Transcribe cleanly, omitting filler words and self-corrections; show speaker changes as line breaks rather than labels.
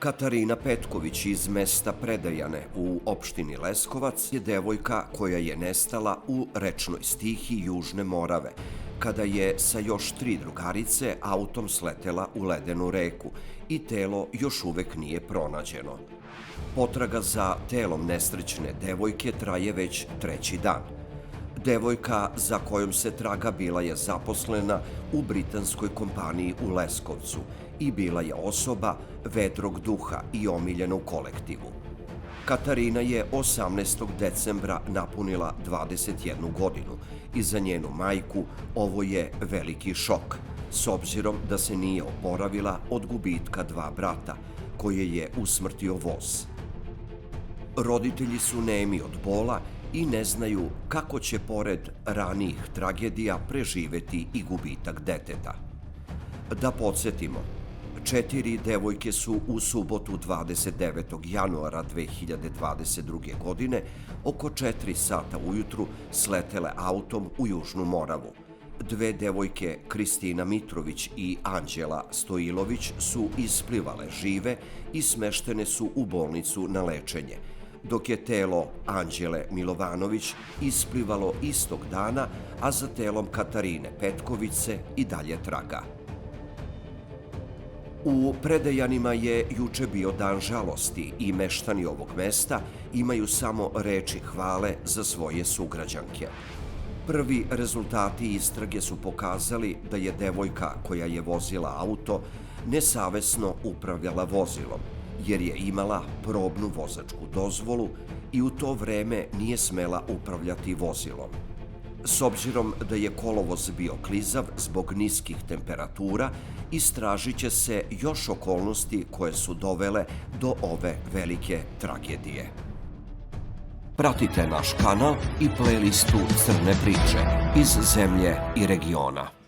Katarina Petković iz mesta Predejane u opštini Leskovac je devojka koja je nestala u rečnoj stihi Južne Morave, kada je sa još 3 drugarice autom sletela u ledenu reku i telo još uvek nije pronađeno. Potraga za telom nesrećne devojke traje već 3. dan. Devojka za kojom se traga bila je zaposlena u britanskoj kompaniji u Leskovcu i bila je osoba vedrog duha i omiljena u kolektivu. Katarina je 18. decembra napunila 21 godinu i za njenu majku ovo je veliki šok, s obzirom da se nije oporavila od gubitka 2 brata, koje je usmrtio voz. Roditelji su nemi od bola i ne znaju kako će pored ranijih tragedija preživeti i gubitak deteta. Da podsjetimo, 4 devojke su u subotu 29. januara 2022. godine oko 4 sata ujutru sletele autom u Južnu Moravu. 2 devojke, Kristina Mitrović i Anđela Stojilović, su isplivale žive i smeštene su u bolnicu na lečenje, dok je telo Anđele Milovanović isplivalo istog dana, a za telom Katarine Petković se i dalje traga. U Predejanima je juče bio dan žalosti i meštani ovog mesta imaju samo reči hvale za svoje sugrađanke. Prvi rezultati istrage su pokazali da je devojka koja je vozila auto nesavesno upravljala vozilom, jer je imala probnu vozačku dozvolu i u to vreme nije smela upravljati vozilom. S obzirom da je kolovoz bio klizav zbog niskih temperatura, istražit će se još okolnosti koje su dovele do ove velike tragedije. Pratite naš kanal i playlistu Crne priče iz zemlje i regiona.